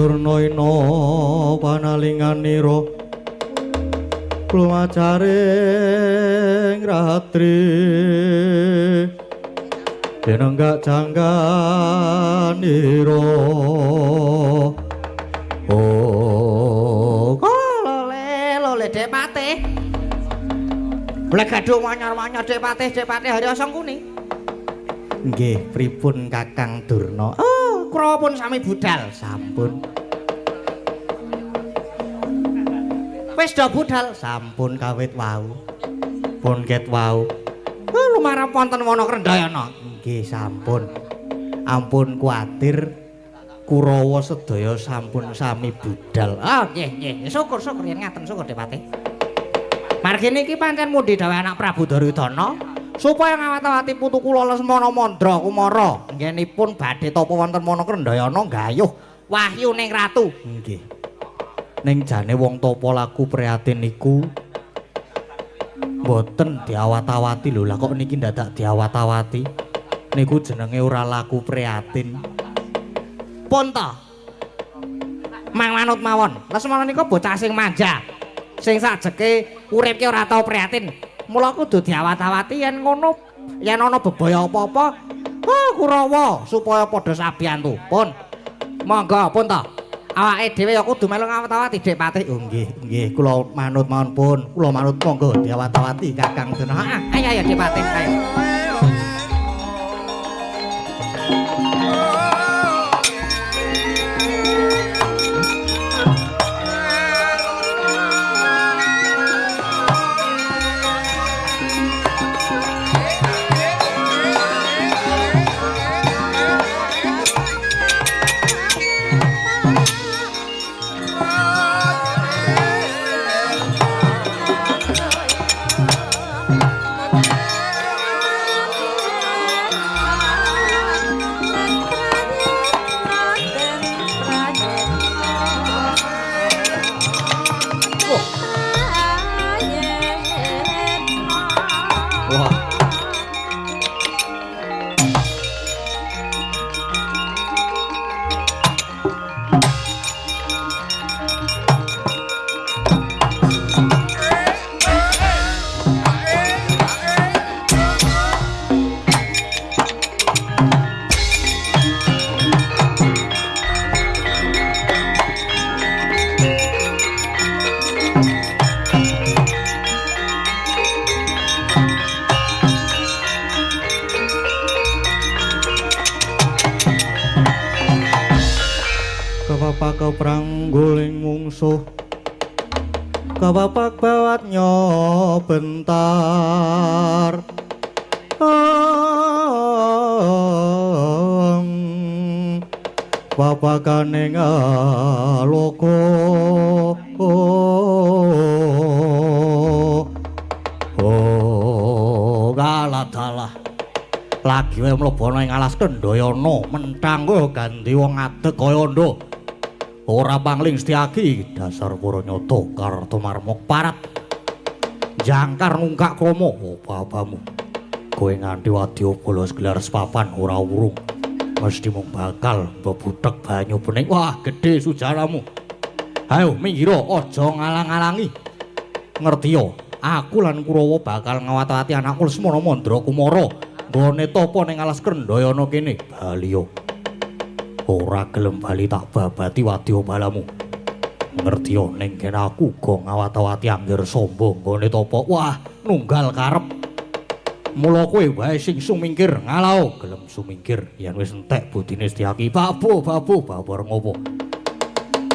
Durnaina panalinganira lumacaring ratri denenggak jangganira oh lole Dek Patih boleh gaduh manyar-manyar Dek Patih hari osong kuning nggih pripun Kakang Durna oh kula pun sami budal sampun wis do budal sampun kawit wau pun ket wau lumarang wonten wana Krendayana nggih sampun ampun kuatir Kurawa sedaya sampun sami budal nggih syukur yen ngaten syukur Dek Patih margi niki pancen mundi dawuh anak Prabu Duryudana supaya ngawat-awati putu kula Lesmana Mandra Kumara nggenipun badhe tapa wonten wana Krendayana gayuh wahyu ning ratu nggih ning jane wong tapa laku prihatin niku mboten diawat-awati lho lah kok niki dadak diawat-awati niku jenenge ora laku prihatin pun ta mang manut mawon Lesmana nika bocah sing manja sing sajeke uripke ora tau prihatin mula kudu diawat-awati yen ngono yen ana bebaya apa-apa Kurawa supaya padha sabiyantu pun monggo pun ta awake dhewe ya kudu melu ngawat-awati Dek Patih nggih kula manut mawon pun kula manut monggo diawat-awati Kakang Durna ayo Dek Patih ayo keprangguling mungsuh kapapak bawatnya bentar papakane ngaloko galadalah lagi wae mlebu ana ing alas Kendayana mentang kowe ganti wong adeg kaya ndo ora pangling Setyaki dasar Puranyata Kartomarmok parat jangkar nungkak krama babamu kowe nganti wadya bolos gelar sepapan ora urung mesti mung bakal bebutek banyu bening wah gedhe sujaramu ayo minggira aja ngalang-alangi ngerti yo aku lan Kurawa bakal ngawat-awati anakku Lesmana Mandra Kumara nggone tapa ning alas Krendayana kene baliyo ora gelem bali tak babati wadya balamu ngerti yo ning kene aku uga ngawat-awati angger sombong nggone tapa wah nunggal karep mula kowe wae sing sumingkir ngalau gelem sumingkir yen wis entek budine Setyaki babar ngopo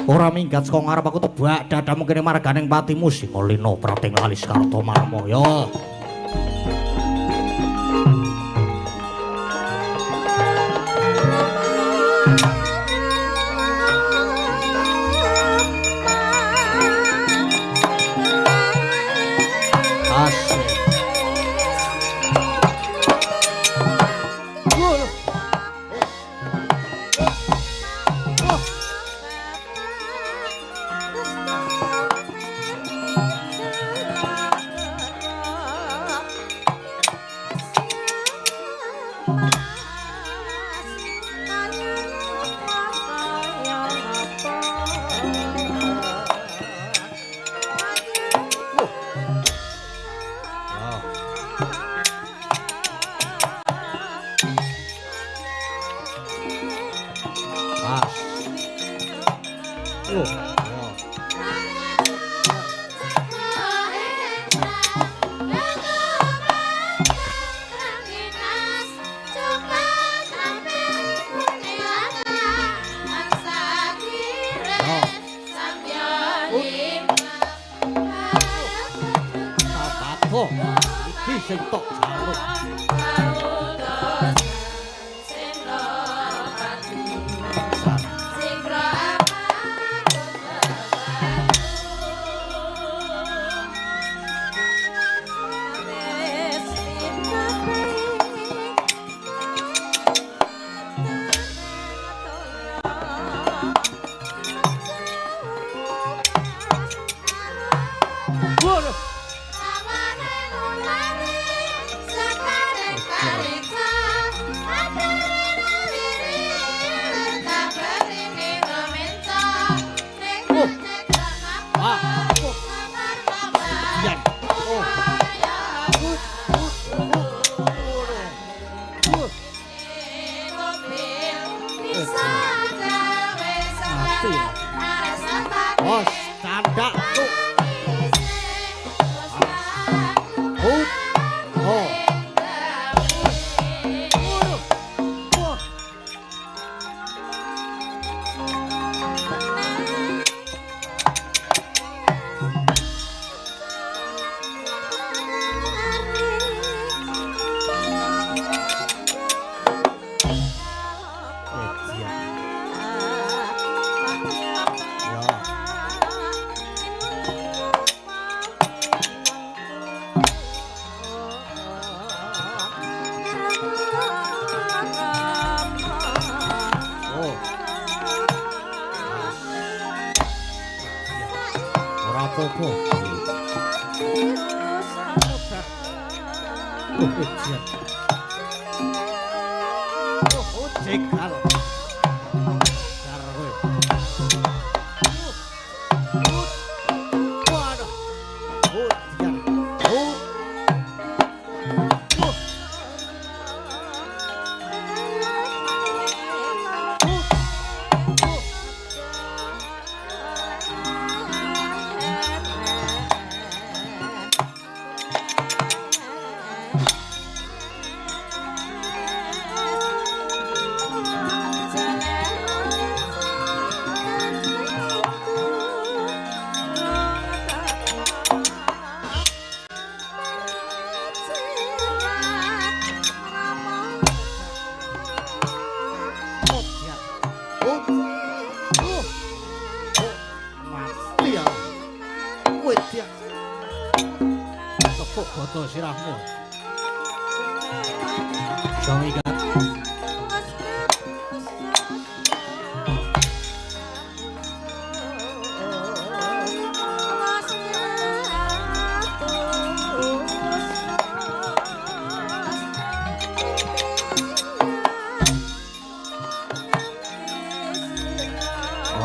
ora minggat saka ngarep aku tebak dadamu kene marganing patimu Singalena Prating Lalis Kartomarma ya Oh, iki sing tok jaluk. Apa-apa. Jegal. Karo. Waduh. Dian. Foto sirahmu. Jong ikat.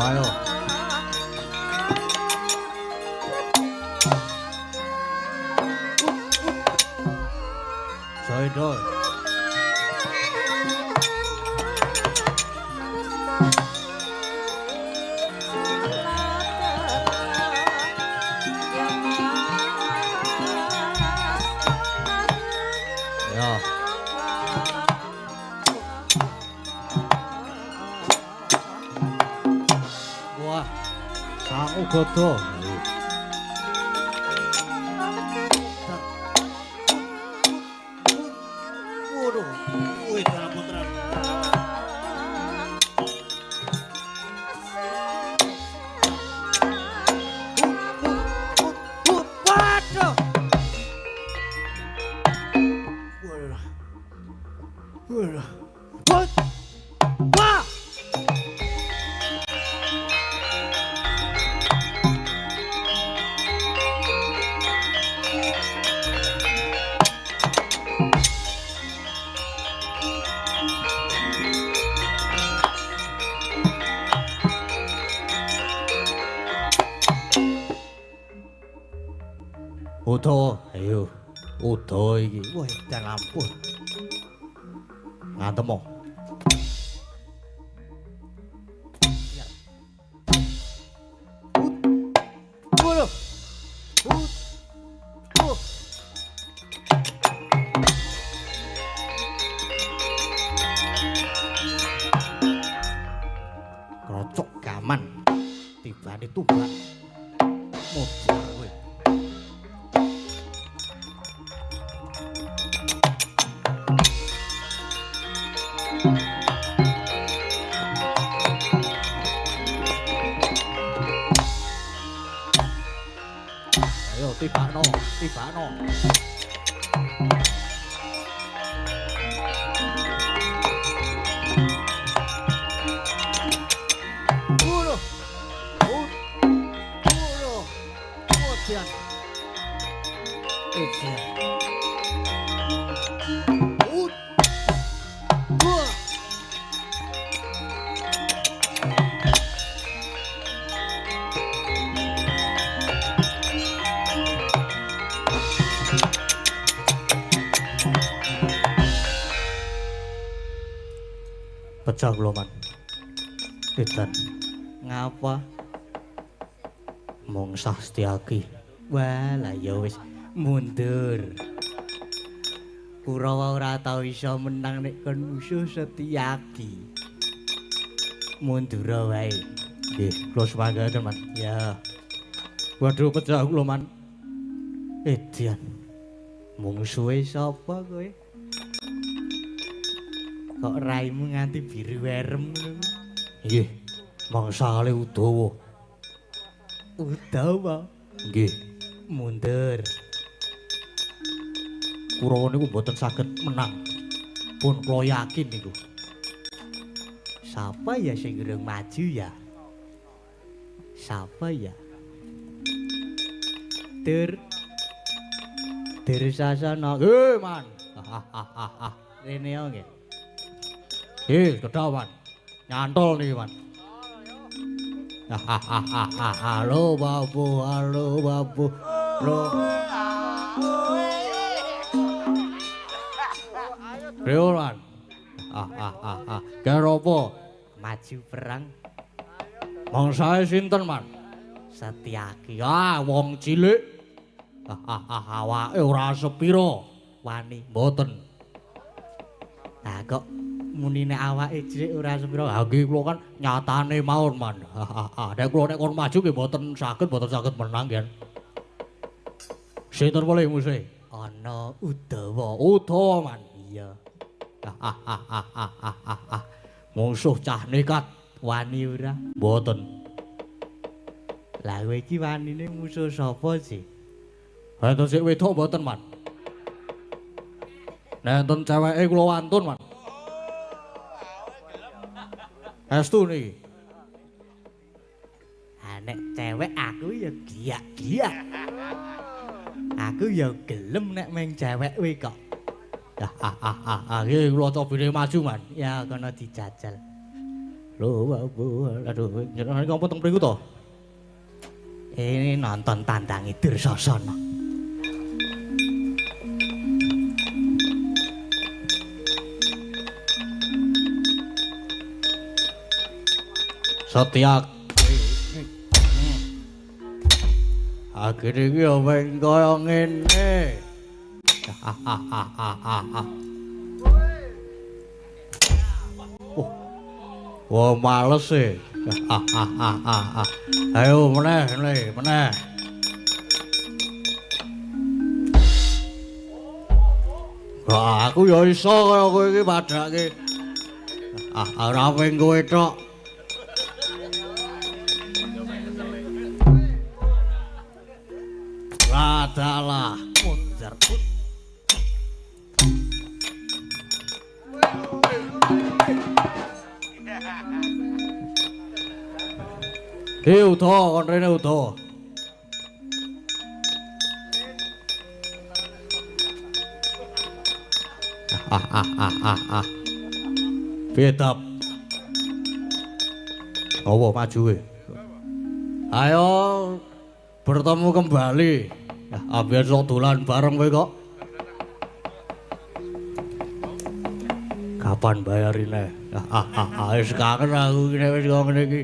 Ayo. Doi. Ya. Wah, sangu godo. Udo, ayo. Udo iki. Wah, dan ampun. Ngantemo. tumbak. Modar kowe. Ayo tibakno, tibakno. Uno. Uno. Modar. Modar. Dua. Pecah kula man. Edan. Ngapa? Mong Sastyaki. Wah, lah ya wis mundur. Kurawa ora tau iso menang nek kon musuh Setyaki. Mundur wae. Nggih, kula semangaten man. Ya. Waduh pecah kula man. Edian. Mungsuhe sapa kowe? Kok raimu nganti biru werem ngono? Nggih, mangsale Udawa. Udawa? Nggih, mundur. Kurawa niku mboten saged menang. Pun kula yakin niku. Sapa ya sing urung maju ya? Sapa ya? Dur Sasana. Man. Rene yo nggih. Kedawan. Nyantol niki, Man. Halo babu, halo babu. Reolan. Keropo? Maju perang. Mangsae sinten, Man? Setyaki. Wong cilik. Awake ora sepira. Wani mboten. Kok muni nek awake cilik ora sepira. Nggih kula kan nyatane mawon, Man. Nek kula nek kon maju nggih mboten saged menang, Gen. Sinten boleh musuh? Ana Udawa, Man. Iya. Musuh cah nekat wani ora? Mboten. Lah kowe iki wanine musuh sapa sih? Enten sik wedok mboten, Man. Nek enten ceweke kula wantun, Man. Estu niki. Nek cewek aku ya giyak-giyak. Aku ya gelem nek meng cewek kowe kok. Nggih kula cobine maju, Man. Ya kono dijajal. Lho, aduh, jenengan ngapa teng mriku to? Ini nonton tandangi Dursasana. Setyaki. Akhire iki yo meng kaya ngene. Wah males e. Ayo meneh. Wah, aku ya iso kaya kowe iki padake. Ora ping kowe tok. Radalah mundur. Udawa, kon rene Udawa. Bedap. Apa maju kowe? Ayo bertemu kembali. Biar sok dolan bareng kowe kok. Kapan bayarine? Wis kangen aku iki wis kok ngene iki.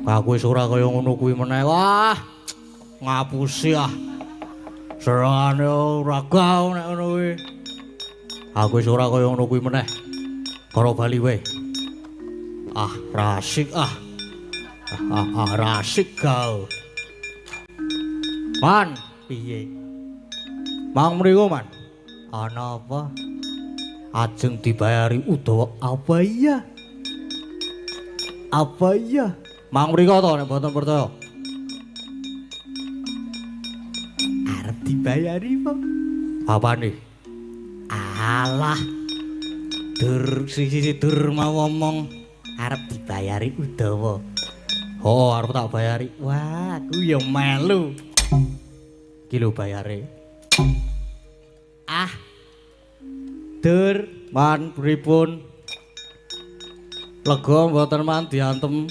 Aku wis ora kaya ngono kuwi meneh. Wah, ngapusi serangane ora gau nek ngono kuwi. Aku wis ora kaya ngono kuwi meneh. Karo bali wae. Rasik. Rasik kau. Man, piye? Mang mriku, Man. Ana apa? Ajeng dibayari Udawa apa iya? Apa iya? Mang mriku to nek mboten percaya. Arep dibayari apa? Apa nih? Alah. Dur sisi dur mau ngomong arep dibayari Udawa. Oh, arep tak bayari. Wah, aku ya melu. Iki lho bayare. Ah. Dur, Man pripun? Lega mboten Man diantem.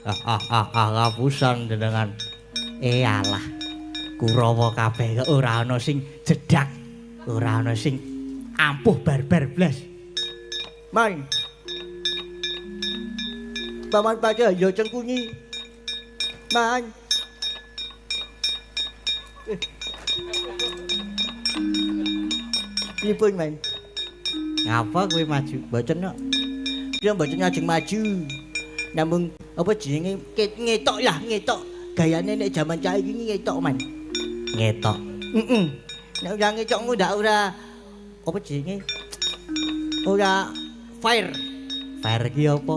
Ngapusan jenengan. Alah. Kurawa kabeh kok ora ana sing jedak. Ora ana sing ampuh barbar blas. Man. Paman baca ya cengkunyi. Man. Pripun, Man? Ngapa kowe maju? Mboten kok. Dia mboten ajeng maju. Namung apa jenenge ngetok lah, ngetok. Gayane nek jaman cah iki ngetok, Man. Ngetok. Heeh. Nek ora ngetok ndak ora apa jenenge? Ora fire. Fire ki apa?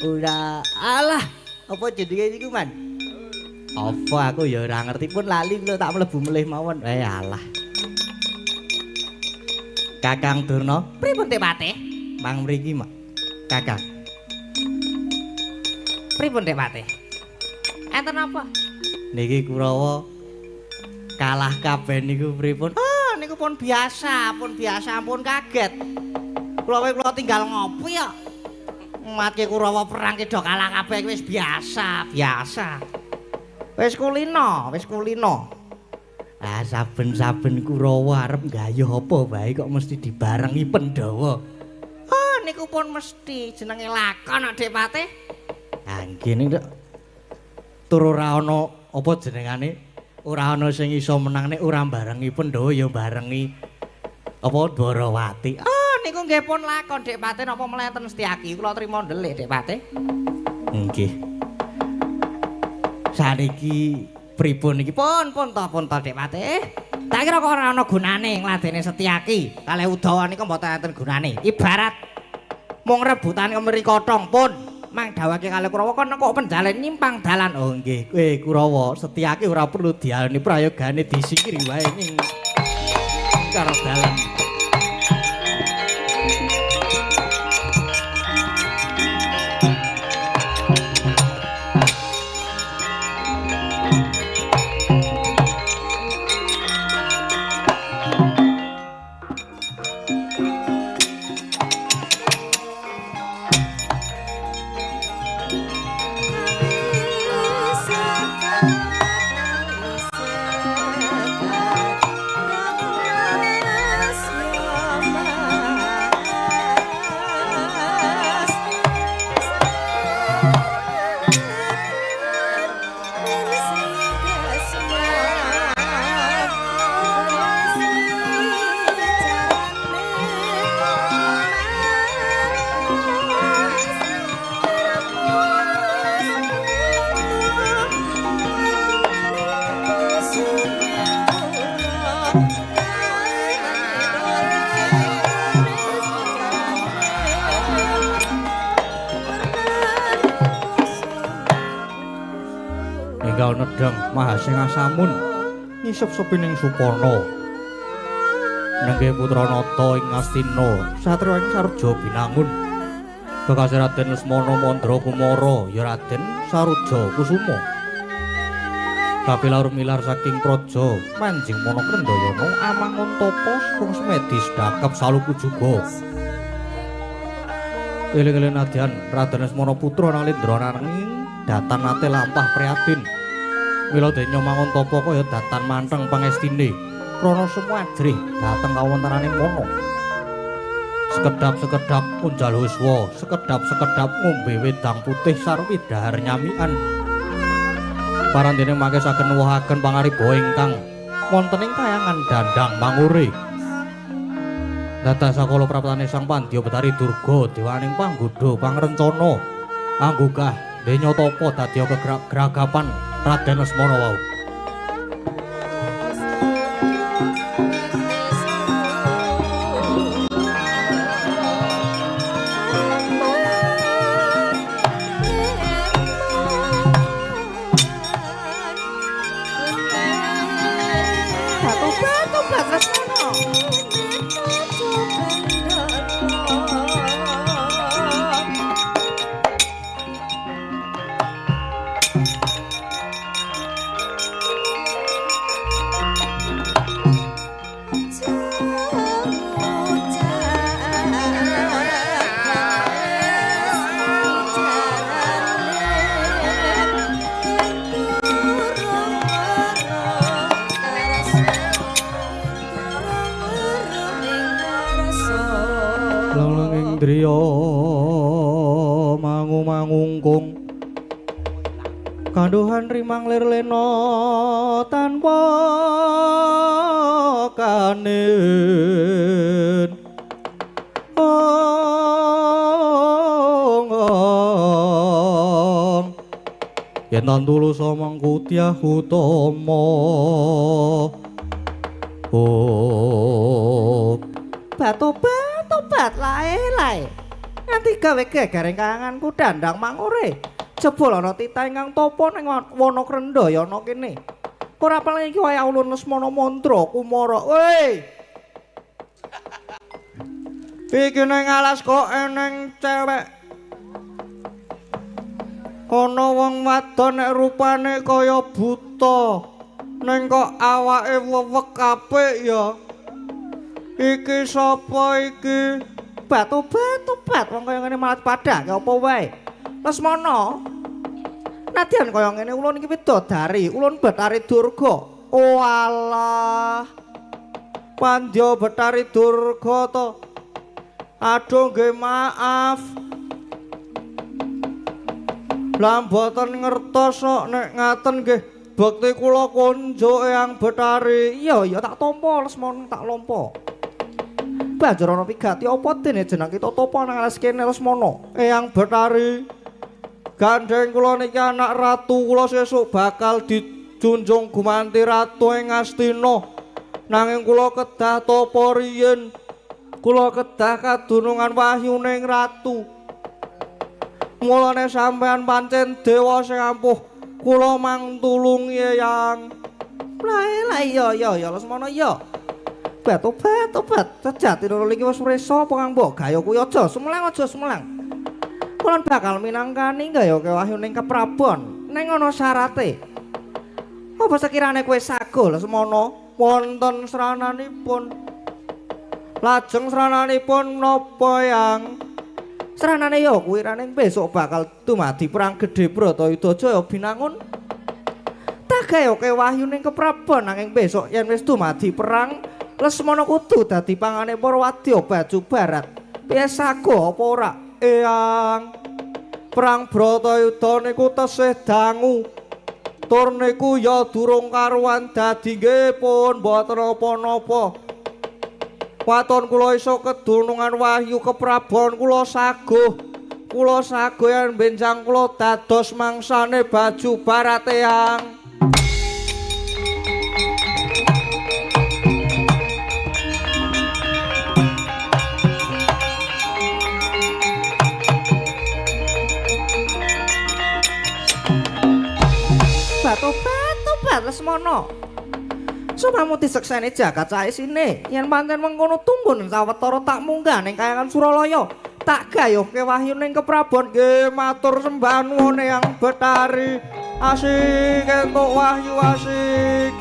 Ora alah, apa jenenge niku, Man? Apa aku ya ora ngerti pun lali lho tak mlebu melih mawon. Alah. Kakang Durna, pripun Tek Patih? Mang mriki, Mak. Kakang. Pripun Tek Patih? Enten apa? Niki Kurawa kalah kabeh niku pripun? Oh, niku pun biasa, ampun kaget. Kula tinggal ngopi ya. Matke Kurawa perang ki do kalah kabeh wis biasa. Wis kulino. Ah saben-saben Kurawa arep gayuh apa wae kok mesti dibarengi Pandhawa. Oh niku pun mesti jenenge lakon Dik Patih. Ah ngene nek tur ora ana apa jenengane ora ana sing iso menang nek ora barengi Pandhawa ya barengi apa Dwarawati. Oh niku nggih pun lakon Dik Patih napa mleten Setyaki kula trima ndelik Dik Patih. Nggih. Saniki pripun iki pun to Dik Patih. Tak kira kok ora ana gunane ngladeni Setyaki kalih Udawa nika mboten enten gunane. Ibarat mung rebutan kemeri kothong pun mangdhawake kalih Kurawa kok penjalen nyimpang dalan. Oh nggih, kowe Kurawa Setyaki ora perlu dialeni prayogane disingkiri wae ning karo dalan. Enggal nedang Mahasingasamun nyisep-sepining Supono nenggih putra nata ing Astina satriya ing Sarja Binangun Bekasi Raden Lesmana Mandra Kumara ya Raden Saruja Kusuma kapilar milar saking praja manjing Manakrendayana Amanguntapa Sung Semedi Sedakep Saluku juga eling-eling nadyan Raden Lesmana putra Nalendra nanging datan nate lampah prihatin mila denya Manguntapa kaya datan manteng pangestine krana semua ajrih dhateng kawontenaning mono sekedap-sekedap unjal huswa sekedap-sekedap ngombe wedang putih sarwi dahar nyamikan parandene mangke saged nuwuhaken pangariba ingkang wonten ing kayangan Dandang Mangure dados sakala praptane Sang Pandya Betari Durga dewaning panggodha pangrencana anggugah Denya tapa dadi kegragapan Raden Lesmana wau. Indriya mangu-mangungkung kanduhan rimang lir lena tanpa kanin yen tulus mangku tiah utama Batu-batu lae-lae. Nganti gawe gegereng kayanganku dandang mangure. Jebul ana titah ingkang tapa ning wana Krendaya ana kene. Ora paling iki wae ulun Lesmana mantra Kumara. Woi. Iki ning alas kok eneng cewek. Ana wong wadon nek rupane kaya buta. Ning kok awake wewek apik ya. Iki sapa iki? Batu-batu wong kaya ngene malah padhake apa wae. Lesmana. Nadyan kaya ngene ulun iki widodari, ulun Bathari Durga. Oh alah. Pandya Bathari Durga to. Aduh nggih maaf. Lah mboten ngertos kok nek ngaten nggih bekti kula kunjuk Eyang Bathari. Iya tak tampa Lesmana tak lampa. Banjur ana pigati apa dene jeneng kita topo nang alas kene Lesmana. Eyang Bathari. Gandeng kula niki anak ratu kula sesuk bakal dijunjung gumanti ratu ing Astina. Nanging kula kedah tapa riyin. Kula kedah kadunungan wahyuning ratu. Mulane sampean pancen dewa sing ampuh kula mangtulungi Eyang. Lah iya Lesmana iya. Batu-batu sejati loro iki wis resa apa kang mbok gayo kuwi aja semelang. Kula bakal minangkani gayoke wahyuning keprabon ning ana syarate. Apa sekirane kowe sago Lesmana wonten srananipun? Lajeng srananipun napa Yang? Sranane ya kuwi raning besok bakal dumadi perang gedhe Bratayuda Jaya binangun. Tak gayoke wahyuning keprabon nanging besok yen wis dumadi perang Lesmana kudu dadi pangane para wadya baju barat. Piye sago apa ora? Eyang. Perang Bratayuda niku tesih dangu. Tur niku ya durung karuan dadi nggih pun mboten napa-napa. Waton kula iso kedunungan wahyu keprabon kula saguh. Kula saguh yen benjang kula dados mangsane baju barat Eyang. Batu-batu Lesmana. Supamu disekseni jagat cahe sine. Yen pancen mengkono tunggun sawetara tak munggah ning kayangan Suralaya. Tak gayuhke wahyuning keprabon nggih matur sembah nuwun Eyang Bathari. Asik entuk wahyu asik.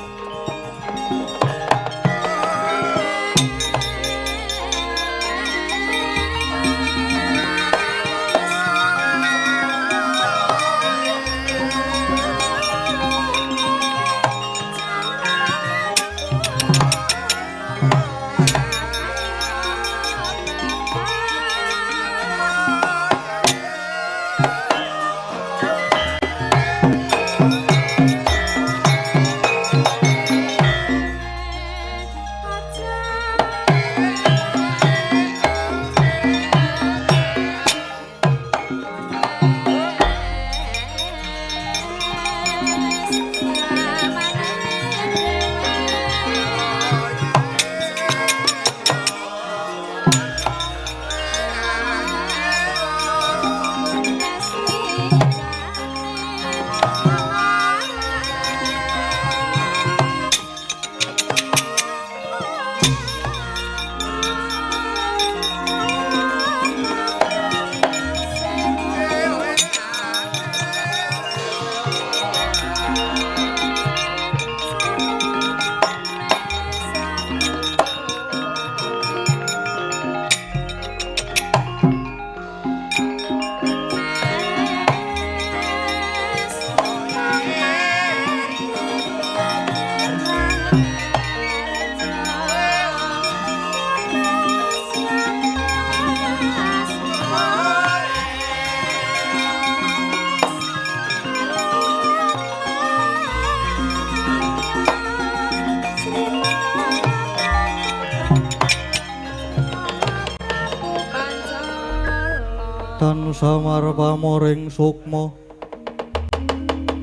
Samar pamoring sukma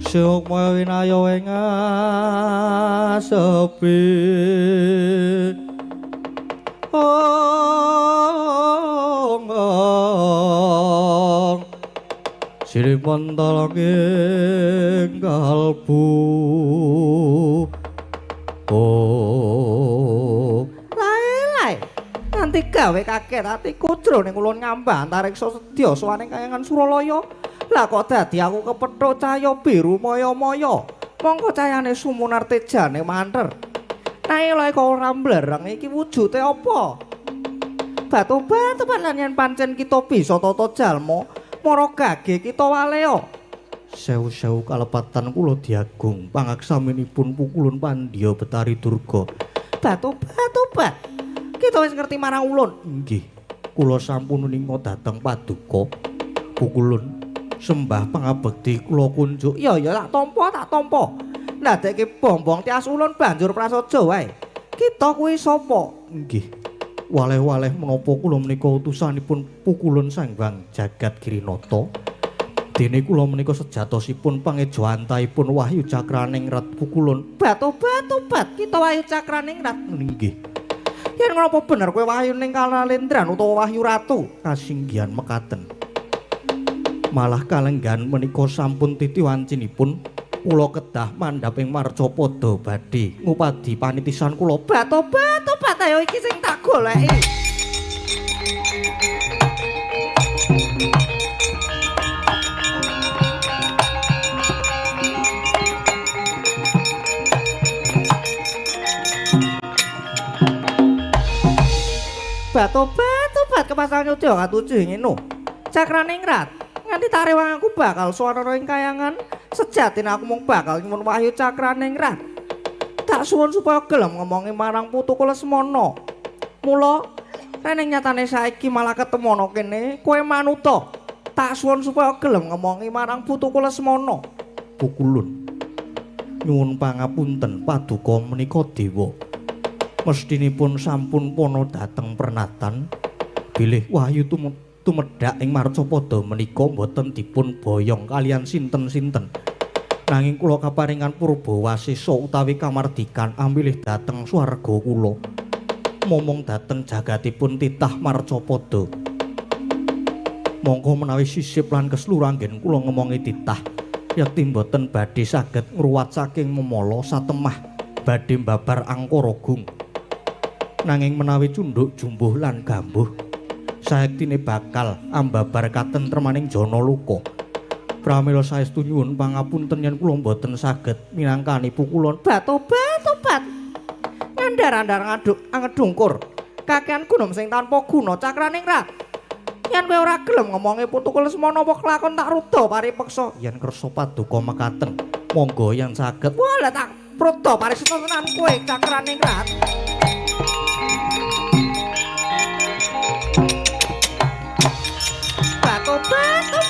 sukma winaya ing sepi sirip mantalang ing kalbu nganti gawe kaget atiku jroning ulun ngambah antariksa sedya sawaning kayangan Suralaya. Lah kok dadi aku kepethuk cahya biru maya-maya. Mongko cahayane sumunar tejane manter. Nanging lha kok ora mblereng iki wujude apa? Batu-batu lan yen pancen kita bisa tata jalma, mara gage kita waleo. Sewu-sewu kalepatan kula diagung pangaksaminipun pukulun Pandya Betari Durga. Batu-batu kita wis ngerti marang ulun. Nggih, kula sampun ninga dhateng paduka. Pukulun sembah pangabekti kula kunjuk. Ya tak tampa. Ndadekke bombong tias ulun banjur prasaja wae. Kita kuwi sapa? Nggih. Waleh-waleh menapa kula menika utusanipun Pukulun Sanghyang Jagat Girinata. Dene kula menika sejatosipun pangejawantahipun Wahyu Cakraning Rat Pukulun. Batu-batu kita Wahyu Cakraning Rat. Nggih. Yen ngopo bener kowe Wahyu ning Kalalendran utawa Wahyu Ratu? Kasinggihan mekaten. Malah kalenggan menika sampun titiwancinipun kula kedah mandhap ing Marcapada badhe ngupadi panitisan kula. Batu-batu ayo iki sing tak goleki. Batu-batu kepasang nyuda katujuh ngene. Cakraning Rat, nganti tarewang aku bakal swara ing kayangan, sejatine aku mung bakal nyuwun Wahyu Cakraning Rat. Tak suwun supaya gelem ngomongi marang putuku Lesmana. Mula rene nyatane saiki malah ketemu ana kene, kowe manuta. Tak suwun supaya gelem ngomongi marang putuku Lesmana. Pukulun nyuwun pangapunten paduka menika dewa. Mestinipun sampun pono dhateng pernatan bilih Wahyu tumedhak ing Marcapada menika boten dipun boyong kalian sinten-sinten. Nanging kula kaparingan Purbawasesa utawi kamardikan ambilih dhateng swarga kula. Momong dhateng jagatipun titah Marcapada. Monggo menawi sisip lan kesluranggen kula ngomongi titah yekti boten badhe saged ngruwat saking memala satemah badhe mbabar Angkara Gung. Nanging menawi cundhuk jumbuh lan gambuh saektine bakal ambabar katentremaning jana luka. Pramila saestu nyuwun pangapunten yen kula boten saged minangkani pukulun batu-batu ngandar-andar ngedungkur kakehan gunung sing tanpa guna Cakraning Rat. Yen kowe ora gelem ngomongi putuku Lesmana apa kelakon tak ruda paripeksa. Yen kersa paduka mekaten monggo yen saged. Wala tak ruda paripeksa tenan kowe Cakraning Rat. Batu-batu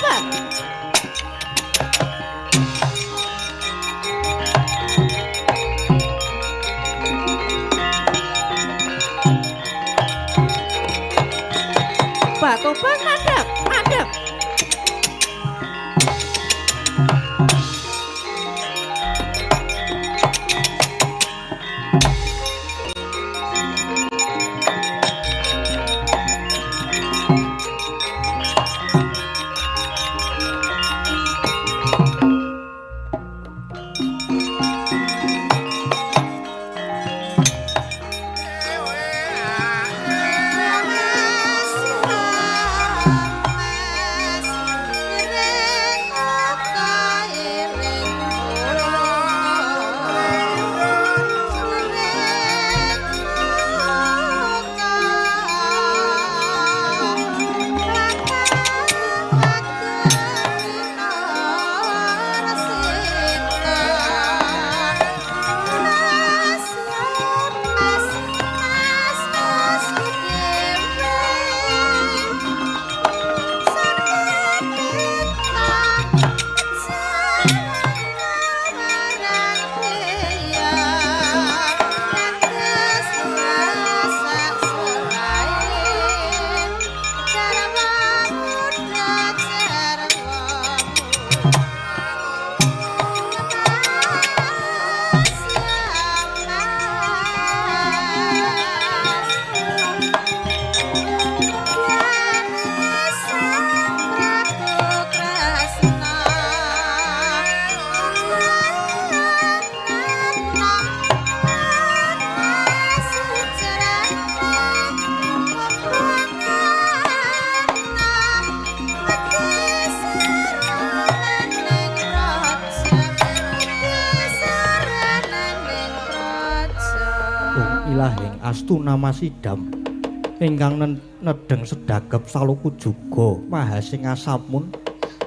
batu-batu madep. Astuna Masidam ingkang nedeng sedagep saluku juga Mahasing Asamun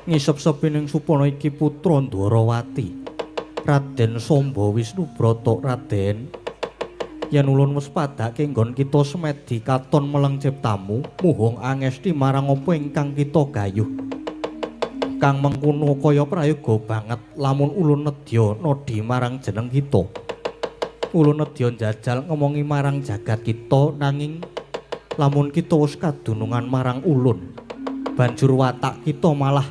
ngisep sepining supana iki putra Ndwarawati Raden Samba Wisnubrata. Raden, yen ulun wis padhake nggon kita semedi katon meleng ciptamu muhung angesti marang apa ingkang kita gayuh. Kang mengkono kaya prayoga banget lamun ulun nedya nodi marang jeneng kita. Ulun nedya njajal ngomongi marang jagat kita, nanging lamun kita wis kadunungan marang ulun, banjur watak kita malah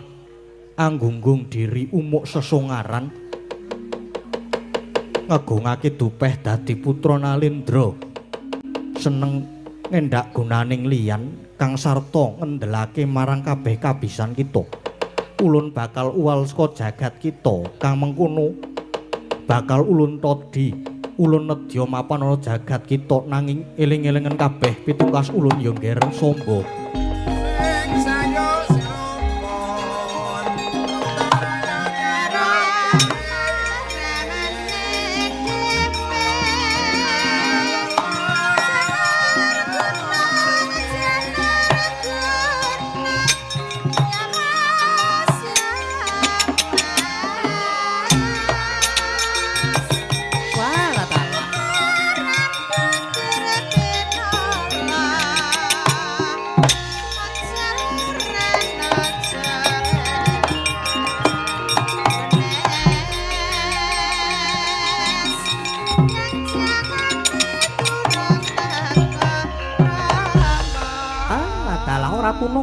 anggunggung diri umuk sesongaran ngegungake dupeh dadi putra Nalindra, seneng ngendak gunaning liyan kang sarta ngendelake marang kabeh kabisan kita. Ulun bakal uwal saka jagat kita, kang mengkono bakal ulun todi. Ulun nedya mapan ana jagat kita, nanging eling-elingan kabeh pitungkas ulun ya ngger Samba.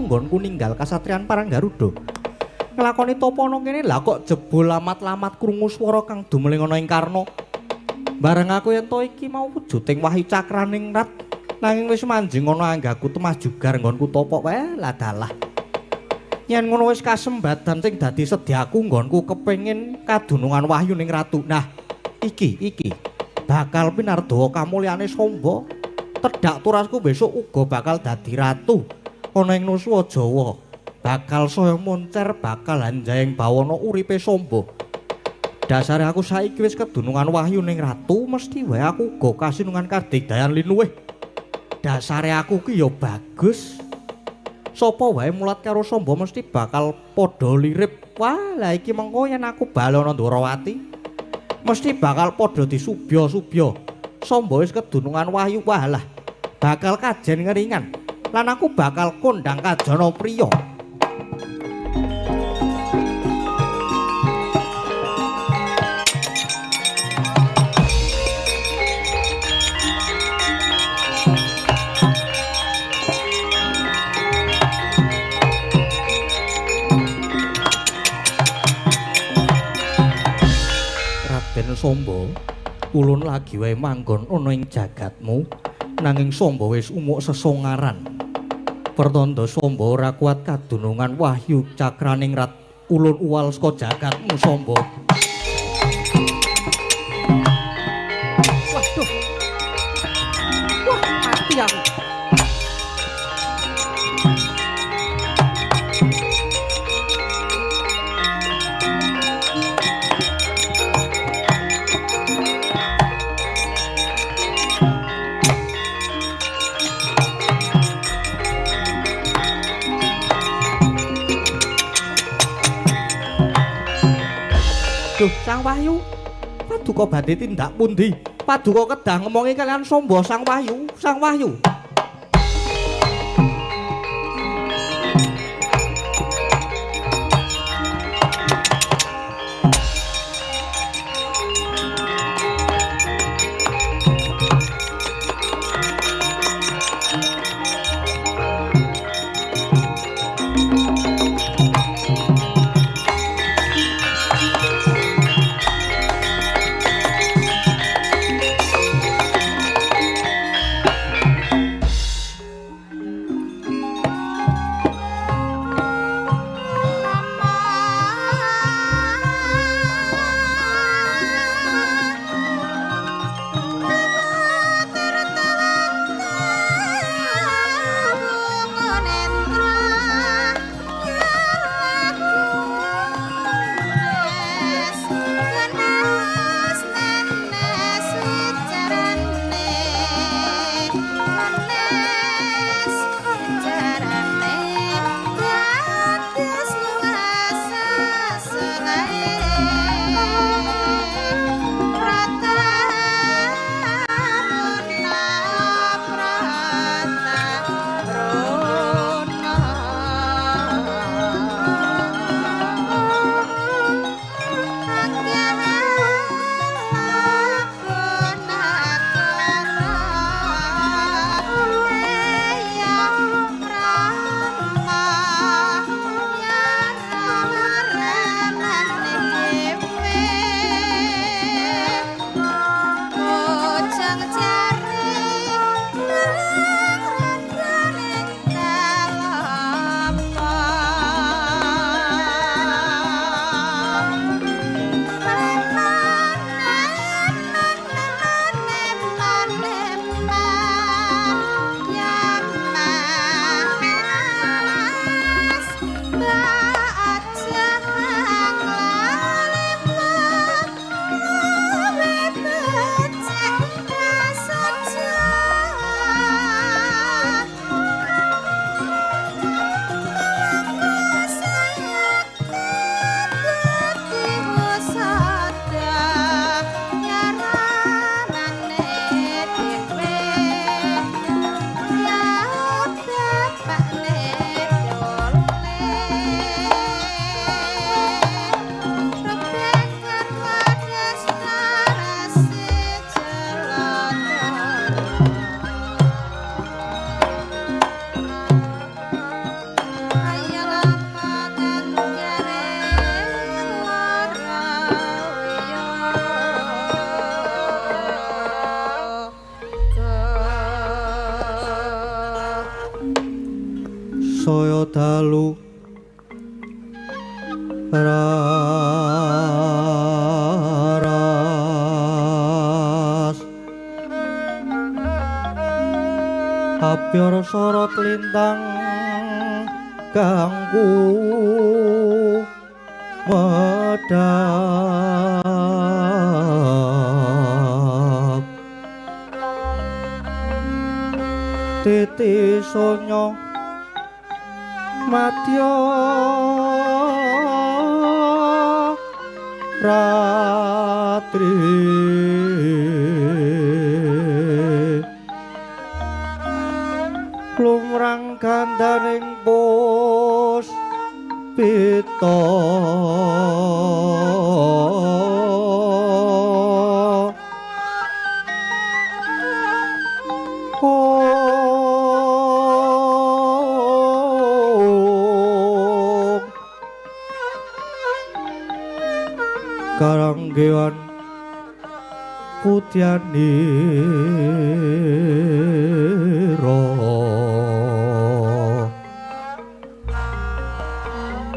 Nggonku ninggal kasatriyan Paranggaruda. Nglakoni tapa ana kene lah kok jebul lamat-lamat krungu swara kang dumeling ana ing Karna. Bareng aku yen to iki mau wujuding Wahyu Cakraning Rat, nanging wis manjing ana anggaku temah jugar nggonku tapa wae lah dalah. Yen ngono wis kasembadan sing dadi sedyaku nggonku kepengin kadunungan wahyu ning ratu. Nah, iki bakal pinardawa kamulyane Samba. Tedhak turasku besok uga bakal dadi ratu. Ana ing Nuswa Jawa bakal saya moncer bakal anjayeng bawana uripe Samba. Dasare aku saiki wis kedunungan wahyu ning ratu, mesti wae aku uga kasinungan kadigdayan linuwih. Dasare aku ki ya bagus. Sapa wae mulat karo Samba mesti bakal padha lirip. Wah, lah iki mengko yen aku bali ana Ndwarawati mesti bakal padha disubya-subya. Samba wis kedunungan wahyu, walah bakal kajen ngeringan. Lan aku bakal kondang Kajana Priya. Raden Samba, ulun lagi wae manggon ana ing jagatmu, nanging Samba wis umuk sesongaran. Pertanda Samba ora kuat kadunungan Wahyu Cakraning Rat, ulun uwal saka jagatmu Samba. Waduh. Wah, mati aku. Duh, Sang Wahyu, paduka badhe tindak pundi? Paduka kedah ngomongi kalian Samba Sang Wahyu, Sang Wahyu. saya dalu raras apyor sorot lintang ganggu medap titi sonya madya ratri lumrang gandaning pus pita karanggewan putyaniro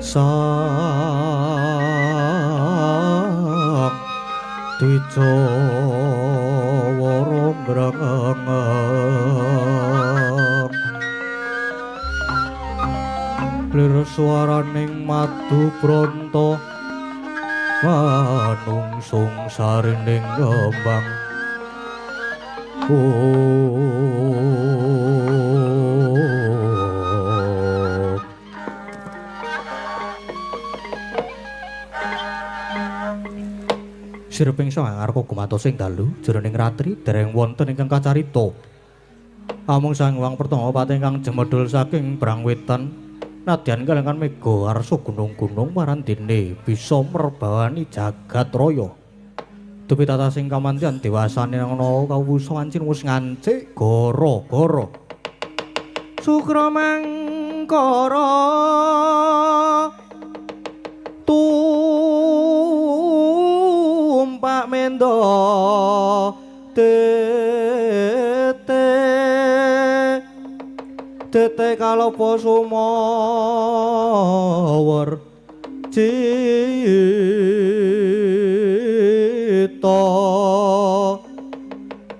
sang Dijawara ngrengeng lir swaraning madu pronto manungsung sarining kembang Sirping sangarko gumatosing dalu jroning ratri dereng wonten ingkang kacarita amung Sang Hyang Pertama ingkang jemedhul saking Brangwetan nadyan kalangan mega arsa gunung-gunung marandene bisa merbawani jagat raya dupi tata sing kamantian dewasane ana kawusa wancin wis ngancik gara-gara Sukra mangkara tumpak mendo tete kalopo sumawar cita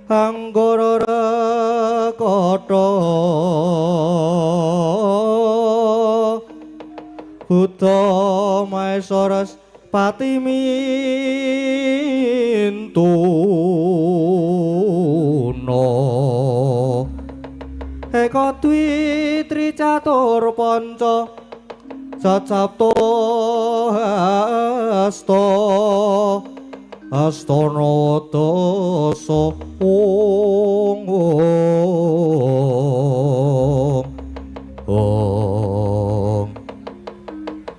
anggara rekata Buddha Maesaras Patimintuna Eka Dwi Tricatur Panca Cacapto Hasta Astana Dasa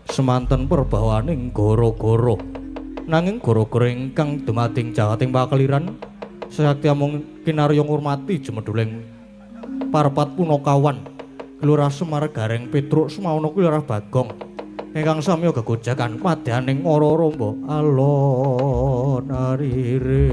semanten perbawaning gara-gara nanging gara-gara ingkang dumading jahating pakeliran sakti amung kinarya ngurmati jemedhuling Parpat Punakawan Kelurah Semar Gareng Petruk semauna Kelurah Bagong ingkang samya gegojakan padhaning ora-ora mbok alon arire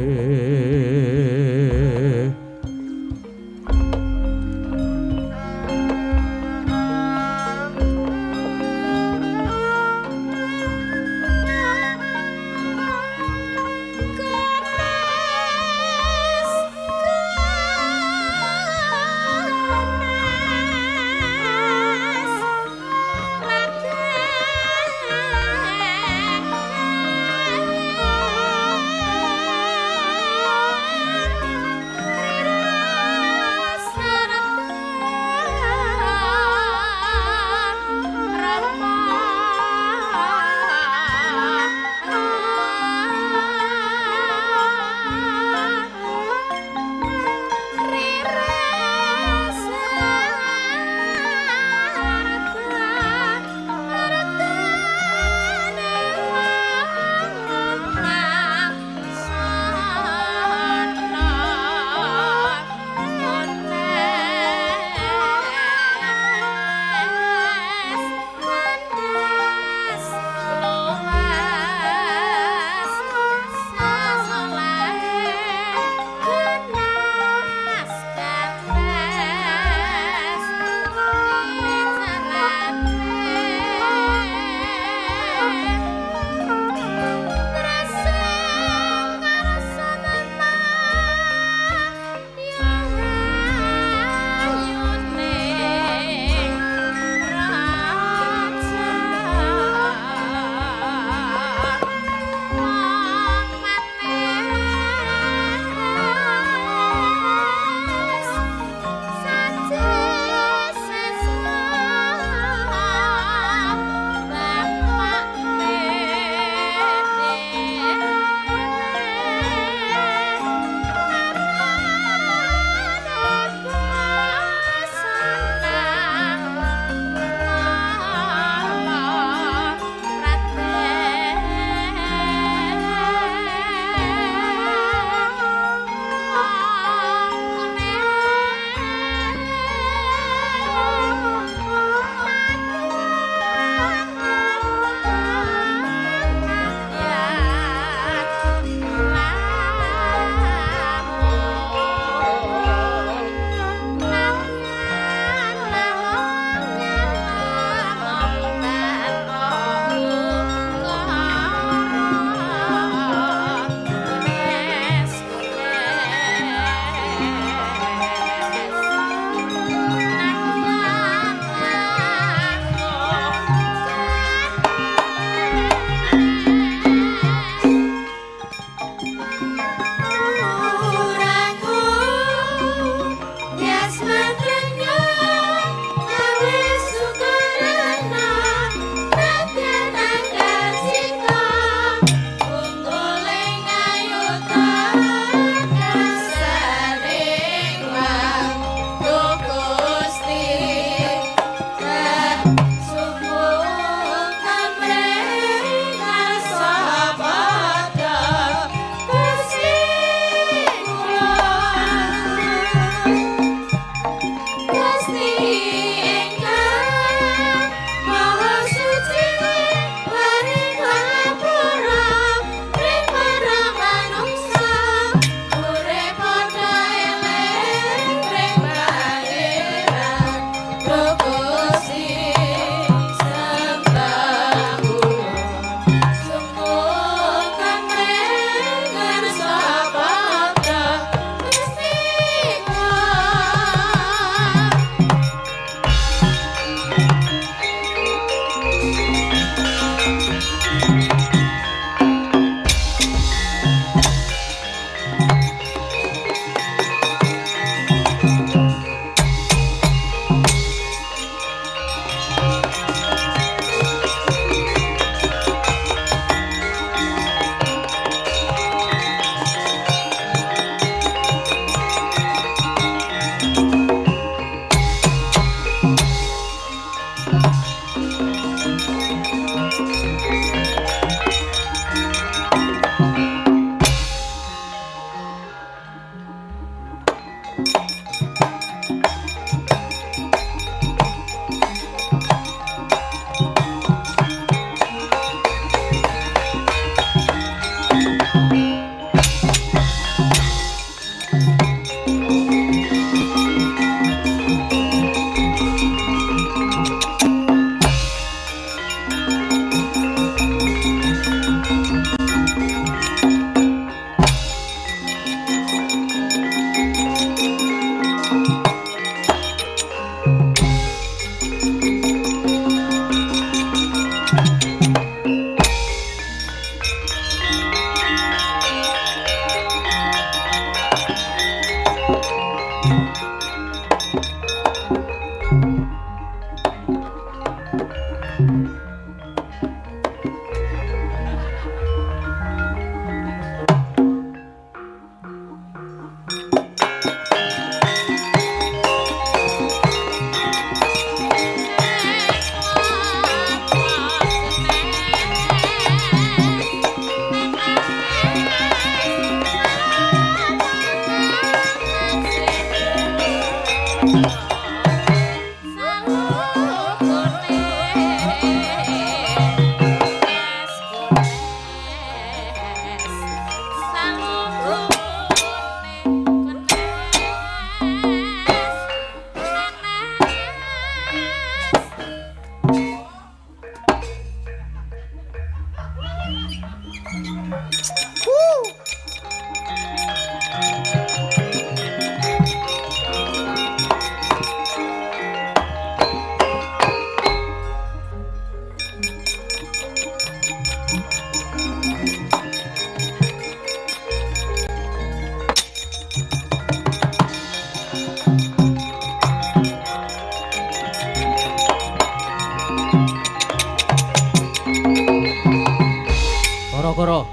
Gara-gara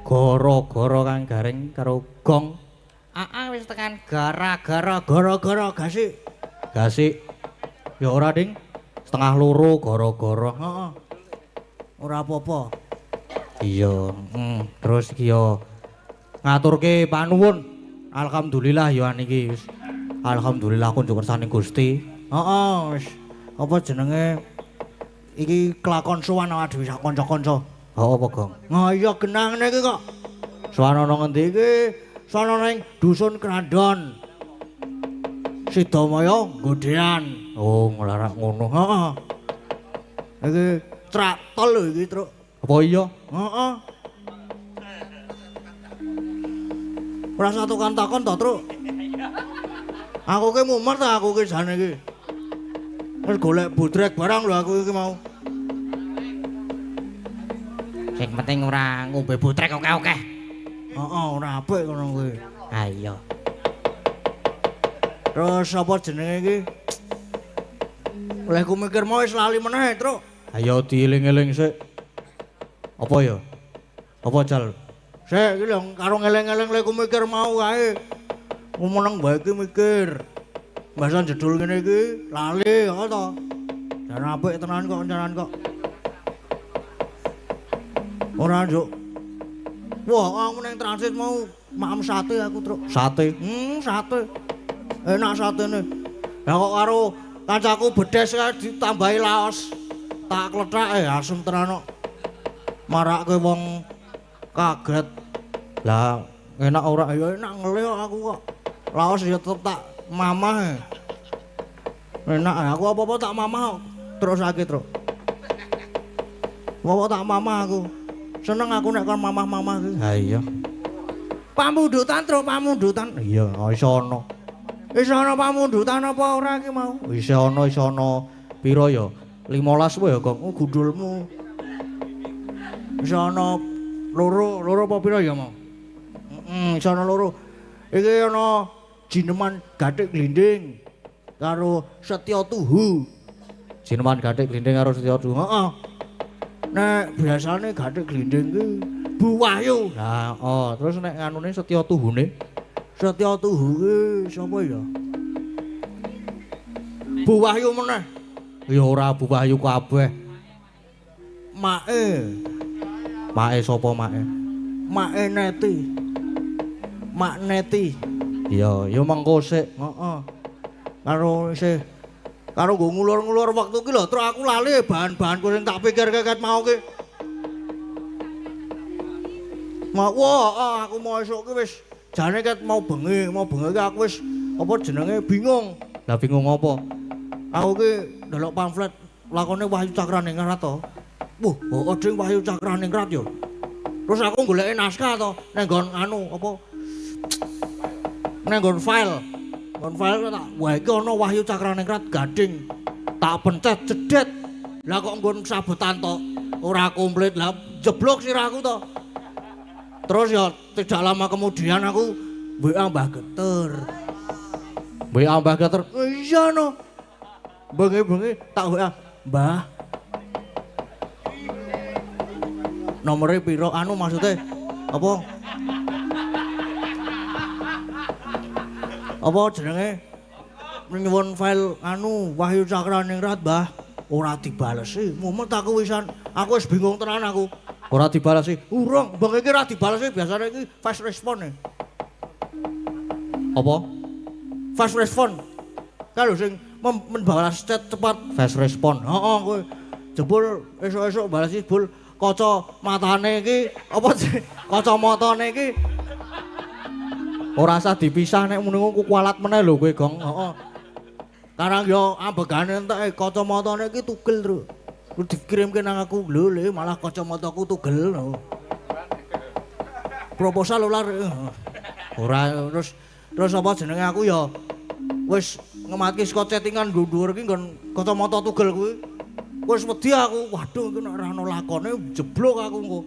gara-gara kang garing karo gong. Wis tekan gara-gara gasik. Gasik. Ya ora, Ding. Setengah loro gara-gara. Heeh. Ora apa-apa. Iya, terus iki ya ngaturke panuwun. Alhamdulillah ya niki wis. Alhamdulillah aku njuk kersaning Gusti. Heeh, wis. Apa jenenge? Iki kelakon sowan awak dhewe sak kanca-kanca. Oh, apa, Gong? Ngaya genang niki kok. Sowan ana ngendi iki? Sono ning dusun Krandon. Sidamaya Godean. Oh, nglarak ngono. Heeh. Iki traktor lho iki, Truk. Apa iya? Heeh. Ora satu takon to, Truk. Aku ki mumet ta aku ki jane iki. Wis golek budrek barang lho aku iki mau. Sing penting ora ngombe butrek oke-oke. Heeh, ora apik ngono kuwi. Ha iya. Terus apa jenenge iki? Oleh ku mikir mau wis lali meneh, Truk. Ayo dieling-eling sik. Apa ya? Apa jal? Sik iki lho karo ngeleng-eleng lek ku mikir mau kae. Ku meneng bae iki mikir. Mbasan jedul ngene iki lali kok to. Jan apik tenan kok njaran kok. Ora njuk. Wah, aku ning transit mau maem sate aku, Truk. Sate. Sate. Enak satene. Lah kok karo kancaku bedes kae ditambahi laos. Tak klethake asem tenan kok. Marake wong kaget. Lah enak ora? Ya enak ngelih kok aku kok. Laos ya tetep tak mamah. Enak aku apa-apa tak mamah kok. Terus sakit, Truk. Apa tak mamah aku. Seneng aku nek kon mamah-mamah iki. Ha iya. Pamundutan, Truk, pamundutan. Iya, iso ana. Wis ana pamundutan apa ora iki mau? Iso ana. Piro ya? 15 wae ya, Gong. Oh, gundulmu. Wis ana loro apa pira ya mau? Wis ana loro. Iki ana jineman gathik glinding karo Setya Tuhu. Jineman gathik glinding karo Setya Tuhu. Heeh. Nek biasane gathik glinding ki Bu Wahyu. Lah, oh, terus nek nganune Setya Tuhune? Setya Tuhu ki sapa ya? Bu Wahyu meneh. Ya ora Bu Wahyu kabeh. Make. Make sapa make? Make Neti. Mak Neti. Iya, ya mengko sik. Heeh. Karo isih karo nggo ngulur-ngulur wektu ki lho, terus aku lali bahan-bahanku sing tak pikir ket mau ki. Wah, aku mau esuk ki wis jane ket mau bengi ki aku wis apa jenenge bingung. Lah bingung apa? Aku ki ndelok pamflet lakone Wahyu Cakraningrat to. Wah, kok ding Wahyu Cakraningrat yo. Terus aku goleki naskah to nang nggon anu apa nang nggon file. Nggon file tak wah iki ana Wahyu Cakraningrat Gading. Tak pencet jedet. Lah kok nggon sabutan to ora komplit. Lah jeblok sirahku to. Terus ya tidak lama kemudian aku WA Mbah Geter. WA Mbah Geter. Iya no. bengi-bengi tak WA, "Mbah. Nomere piro anu maksudnya apa? Apa jenenge? Nyuwun file anu Wahyu Cakraningrat, Mbah. Ora dibalesi. Mumet aku wisan. Aku wis bingung tenan aku. Ora dibalesi. Urung, bang iki ora dibalesi, biasane iki fast response. Apa? Fast response. Kalau sing membalas chat cepat fast response. Heeh, kowe jebul esuk-esuk balesi jebul kaca matane iki apa kacamatane iki ora usah dipisah nek muni kualat meneh lho kowe, Gong. Heeh. Karang yo ambegane entek kacamatane iki tugel terus. Terus dikirimke nang aku, lho le malah kacamataku tugel. Proposal ular. Ora terus apa jenenge aku ya wis ngematke saka chattingan dhuwur iki nggon kacamata tugel kuwi. Wis wedi aku, waduh iki nek ora ana lakone jeblok aku engko.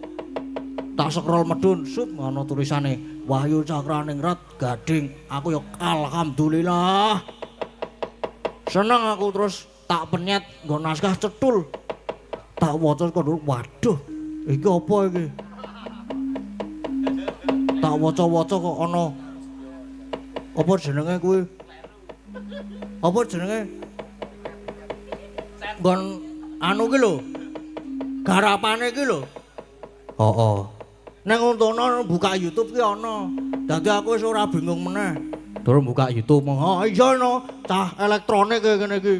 Tak scroll medun, sup ana tulisane Wahyu Cakraningrat Gading. Aku ya alhamdulillah. Seneng aku terus tak penyet nggo naskah cetul. Tak waca kok waduh, iki apa iki? Tak waca-waca kok ana apa jenenge kuwi? Apa jenenge? Nggon anu ki lho. Garapane ki lho. Heeh. Ning untono buka YouTube ki ana. Dadi aku wis ora bingung meneh. Durung buka YouTube. Oh iya no, cah elektronik kene iki.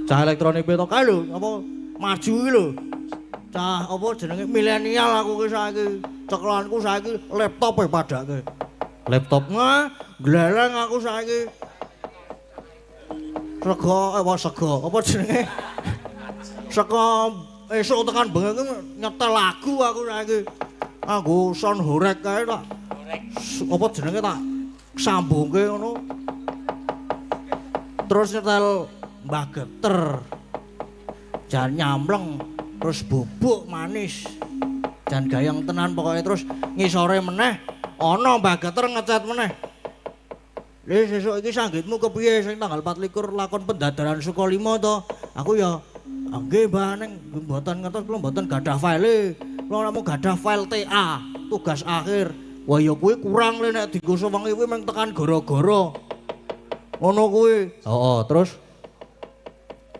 Cah elektronik beto kae lho, apa maju iki lho. Cah apa jenenge milenial aku ki saiki. Ceklanku saiki laptop padake. Laptop gleleng aku saiki. Sego apa jenenge? Sego esuk tekan bengi ki nyetel lagu aku saiki. Nganggo sound horek kae tak. Apa jenenge tak sambungke ngono. Terus nyetel Mbah Geter. Jan nyamleng, terus bubuk manis. Jan gayeng tenan pokoknya terus ngisore meneh ana Mbah Geter ngecat meneh. Wis sesuk iki sanggitmu kepiye sing tanggal 24 lakon pendadaran Sukolimo to? Aku ya nggih Mbah ning mboten ngertos kula mboten gadah file. Kula namung gadah file TA, tugas akhir. Wah ya kuwi kurang le nek dienggo sewengi kuwi mung tekan gara-gara. Ngono kuwi. Heeh, terus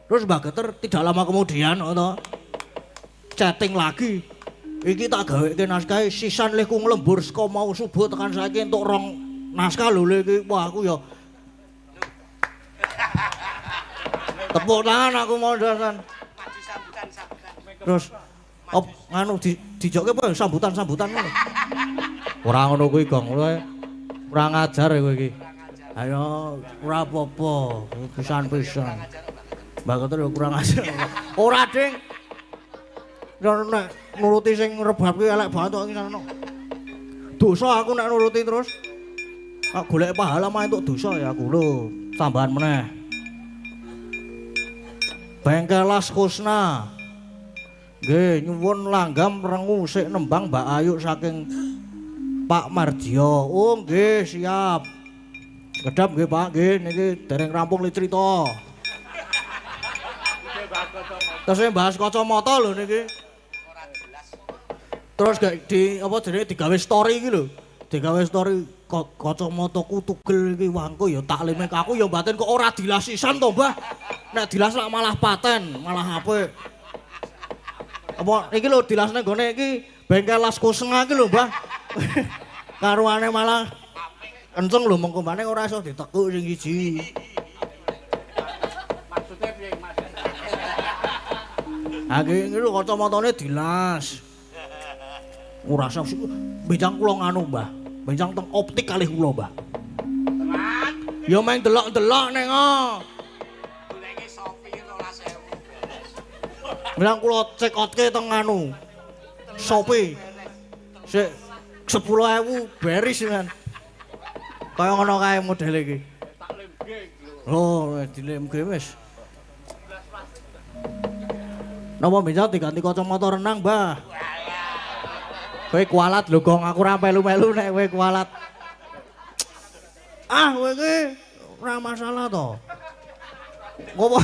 Mbah Geter tidak lama kemudian to chatting lagi. Iki tak gaweke naskah sisan leh ku nglembur saka mau subuh tekan saiki entuk rong naskah lho le iki. Wah aku ya tepuk tangan aku mau dasan. Terus nganu dijokke apa sambutan-sambutan ngono. Ora ngono kuwi Gong, ora ngajar kowe iki. Ayo ora apa-apa, pisan-pisan. Mbak Geter ya kurang ajar. Ora, Ding. Nek nuruti sing rebab ki elek banget kok iki sono. Dosa aku nek nuruti terus. Tak golek pahala mah entuk dosa ya aku lho. Tambahan meneh. Bengkelas Kusna. Nggih, nyuwun langgam rengu sik nembang Mbak Ayu saking Pak Mardio. Oh nggih, siap. Kedap nggih Pak, nggih niki dereng rampung li crita. Terus bahas kacamata lho niki. Terus gak di apa jenenge digawe story iki lho. Digawe story kacamataku tugel iki wangku ya taklime aku ya mbaten kok ora dilas sisan to, Mbah. Nek dilas lak malah paten, malah apik. Apa iki lho dilasne gone iki bengkel Las Kusna iki lho, Mbah. Karuane malah kenceng lho mengko mbane ora iso ditekuk sing siji. Maksudnya piye, Mas? Ha iki lho kacamatane dilas. Ora usah benjang kula nganu, Mbah. Benjang teng optik kalih kula, Mbah. Tenan. Ya meng delok-delok ning goleki Shopee 12.000. Bilang kula cek outke teng anu. Shopee. Sik 10.000 beris kan. Kaya ngono kae model iki. Tak lemge iki lho. Oh, dilemge wis. Napa bisa diganti kacamata renang, Mbah? Kowe kualat lho, Gong, aku ora melu-melu nek kowe kualat. Ah, kowe iki ora masalah to. Ngopo